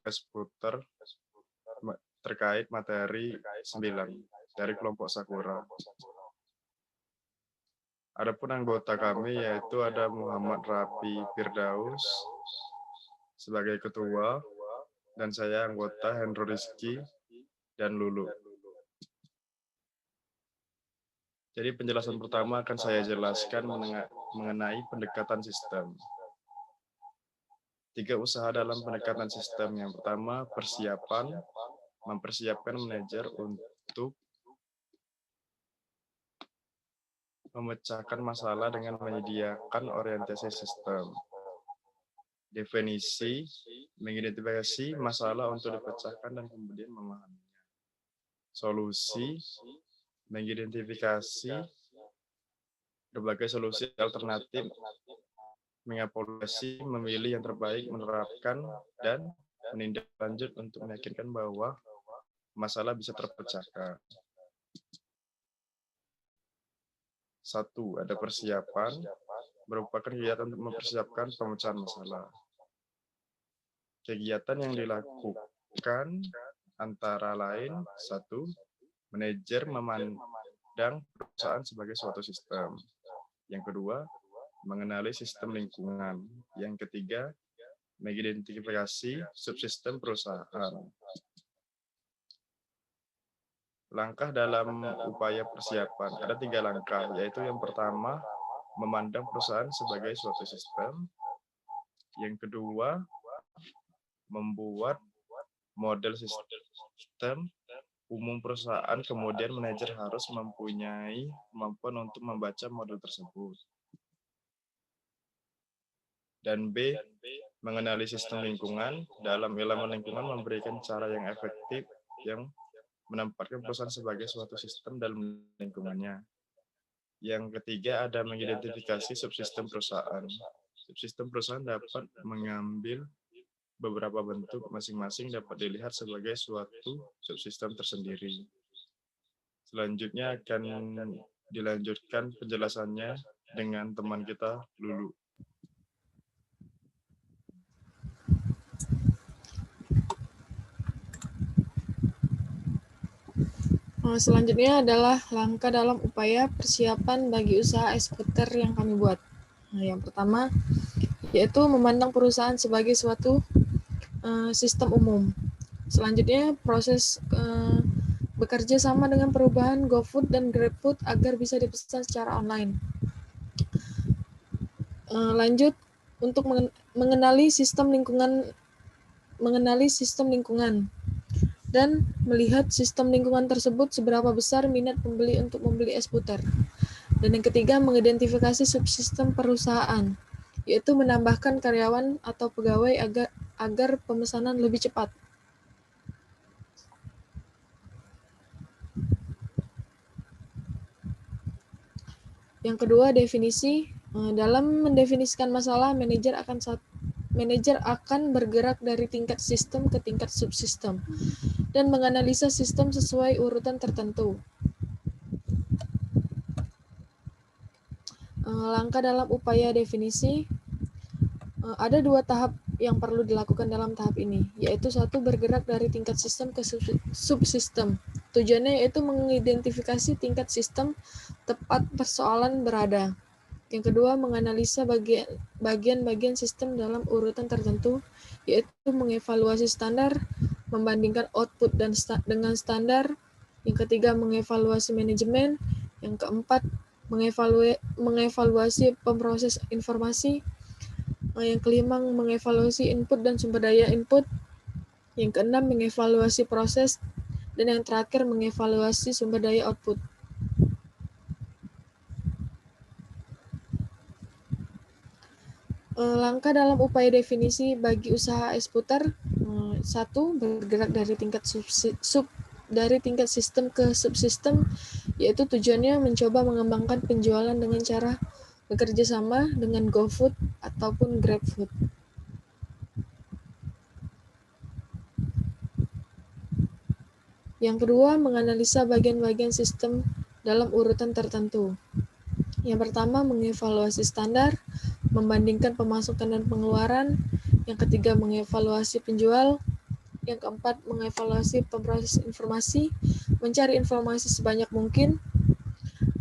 seputar terkait materi 9 dari kelompok Sakura. Adapun anggota kami yaitu ada Muhammad Rafi Firdaus sebagai ketua, dan saya anggota Hendro Rizky dan Lulu. Jadi penjelasan pertama akan saya jelaskan mengenai pendekatan sistem. 3 usaha dalam pendekatan sistem. Yang pertama, persiapan, mempersiapkan manajer untuk memecahkan masalah dengan menyediakan orientasi sistem. Definisi, mengidentifikasi masalah untuk dipecahkan dan kemudian memahaminya. Solusi, mengidentifikasi berbagai solusi alternatif, mengevaluasi, memilih yang terbaik, menerapkan, dan menindaklanjut untuk meyakinkan bahwa masalah bisa terpecahkan. 1. Ada persiapan, merupakan kegiatan untuk mempersiapkan pemecahan masalah. Kegiatan yang dilakukan antara lain, 1. Manajer memandang perusahaan sebagai suatu sistem. Yang kedua, mengenali sistem lingkungan. Yang ketiga, mengidentifikasi subsistem perusahaan. Langkah dalam upaya persiapan. Ada 3 langkah, yaitu yang pertama, memandang perusahaan sebagai suatu sistem. Yang kedua, membuat model sistem umum perusahaan, kemudian manajer harus mempunyai kemampuan untuk membaca model tersebut. Dan B, mengenali sistem lingkungan. Dalam elemen lingkungan memberikan cara yang efektif yang menempatkan perusahaan sebagai suatu sistem dalam lingkungannya. Yang ketiga, ada mengidentifikasi subsistem perusahaan. Subsistem perusahaan dapat mengambil beberapa bentuk, masing-masing dapat dilihat sebagai suatu subsistem tersendiri. Selanjutnya akan dilanjutkan penjelasannya dengan teman kita, Lulu. Selanjutnya adalah langkah dalam upaya persiapan bagi usaha eksekutor yang kami buat. Yang pertama, yaitu memandang perusahaan sebagai suatu sistem umum. Selanjutnya, proses bekerja sama dengan perubahan GoFood dan GrabFood agar bisa dipesan secara online. Lanjut, untuk mengenali sistem lingkungan dan melihat sistem lingkungan tersebut seberapa besar minat pembeli untuk membeli es puter. Dan yang ketiga, mengidentifikasi subsistem perusahaan, yaitu menambahkan karyawan atau pegawai agar pemesanan lebih cepat. Yang kedua, definisi. Dalam mendefinisikan masalah, manajer akan bergerak dari tingkat sistem ke tingkat subsistem dan menganalisa sistem sesuai urutan tertentu. Langkah dalam upaya definisi, ada 2 tahap yang perlu dilakukan dalam tahap ini, yaitu 1, bergerak dari tingkat sistem ke subsistem. Tujuannya yaitu mengidentifikasi tingkat sistem tepat persoalan berada. Yang kedua, menganalisa bagian-bagian sistem dalam urutan tertentu, yaitu mengevaluasi standar, membandingkan output dengan standar. Yang ketiga, mengevaluasi manajemen. Yang keempat, mengevaluasi pemroses informasi. Yang kelima, mengevaluasi input dan sumber daya input. Yang keenam, mengevaluasi proses. Dan yang terakhir, mengevaluasi sumber daya output. Langkah dalam upaya definisi bagi usaha es puter. 1, bergerak dari tingkat sistem ke subsistem, yaitu tujuannya mencoba mengembangkan penjualan dengan cara bekerja sama dengan GoFood ataupun GrabFood. Yang kedua, menganalisa bagian-bagian sistem dalam urutan tertentu. Yang pertama, mengevaluasi standar, membandingkan pemasukan dan pengeluaran. Yang ketiga, mengevaluasi penjual. Yang keempat, mengevaluasi pemproses informasi, mencari informasi sebanyak mungkin.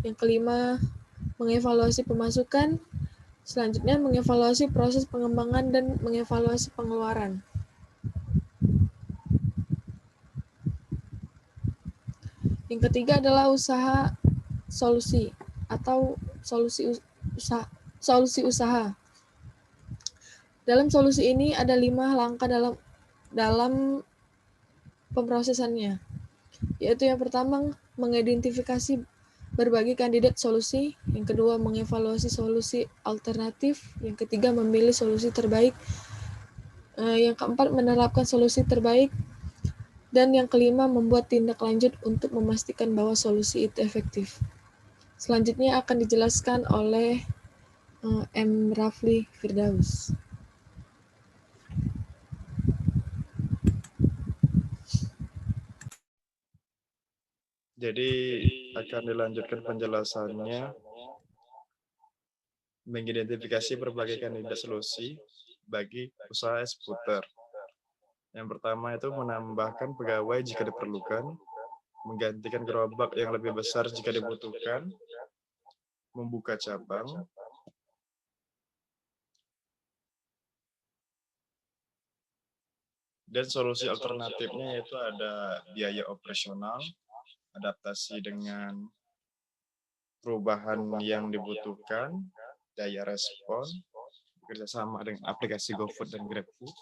Yang kelima, mengevaluasi pemasukan. Selanjutnya, mengevaluasi proses pengembangan dan mengevaluasi pengeluaran. Yang ketiga adalah usaha solusi atau solusi usaha. Dalam solusi ini ada 5 langkah dalam pemrosesannya, yaitu yang pertama, mengidentifikasi berbagai kandidat solusi, yang kedua, mengevaluasi solusi alternatif, yang ketiga, memilih solusi terbaik, yang keempat, menerapkan solusi terbaik, dan yang kelima, membuat tindak lanjut untuk memastikan bahwa solusi itu efektif. Selanjutnya akan dijelaskan oleh M. Rafli Firdaus. Jadi akan dilanjutkan penjelasannya mengidentifikasi berbagai kandidat solusi bagi usaha eksekutor. Yang pertama itu menambahkan pegawai jika diperlukan, menggantikan gerobak yang lebih besar jika dibutuhkan, membuka cabang, dan solusi alternatifnya yaitu ada biaya operasional, adaptasi dengan perubahan yang dibutuhkan, daya respon, kerjasama dengan aplikasi GoFood dan GrabFood,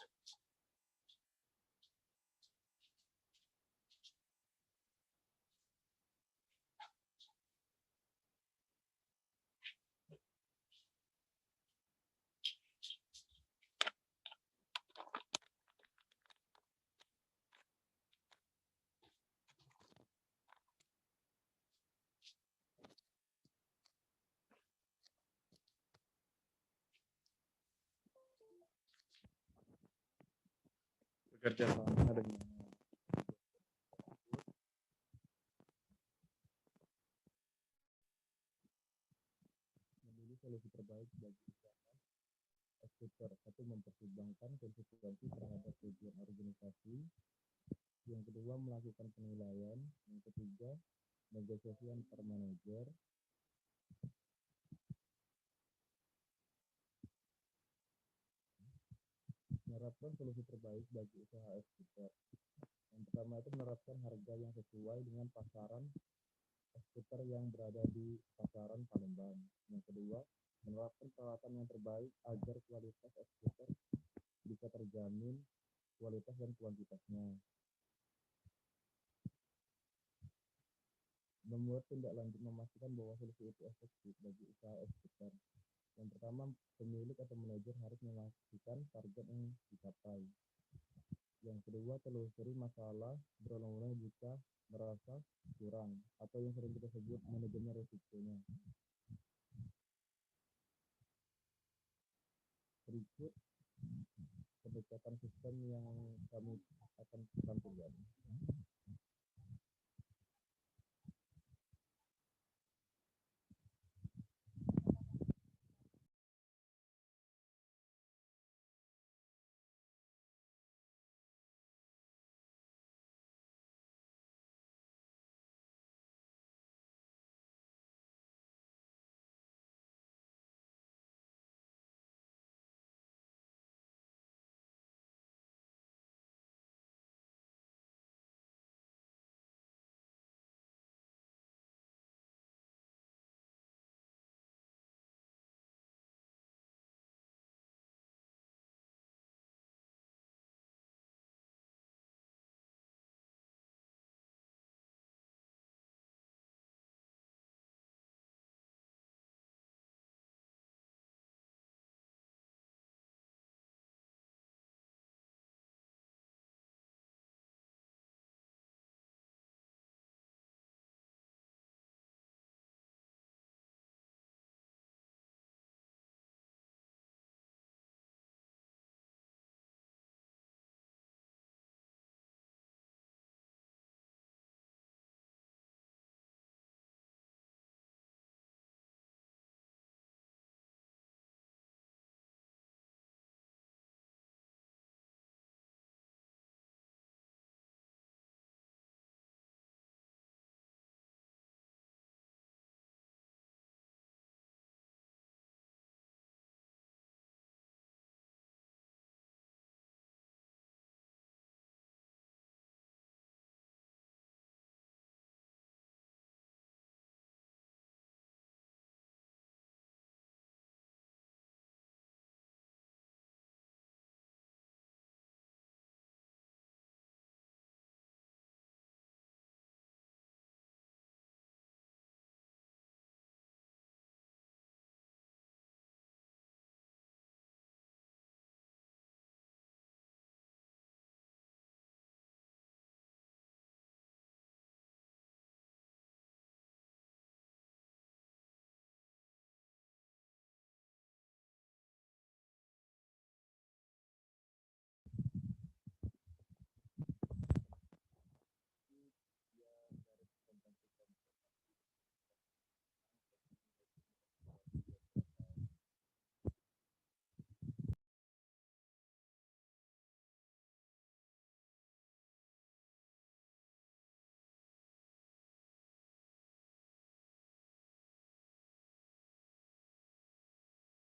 bekerja sama dengan memilih solusi terbaik bagi usaha eksekutor. Satu, mempertimbangkan konsekuensi terhadap tujuan organisasi. Yang kedua, melakukan penilaian. Yang ketiga, negosiasi antar manajer. Menerapkan solusi terbaik bagi usaha eksekutor. Yang pertama itu menerapkan harga yang sesuai dengan pasaran eksekutor yang berada di pasaran Palembang. Yang kedua, menerapkan peralatan yang terbaik agar kualitas eksekutor bisa terjamin kualitas dan kuantitasnya. Membuat tindak lanjut memastikan bahwa solusi itu efektif bagi usaha eksekutor. Yang pertama, pemilik atau manajer harus memastikan target yang dicapai. Yang kedua, telusuri masalah berulang-ulang jika merasa kurang atau yang sering kita sebut manajemen risikonya. Berikut pendekatan sistem yang kami akan tampilkan.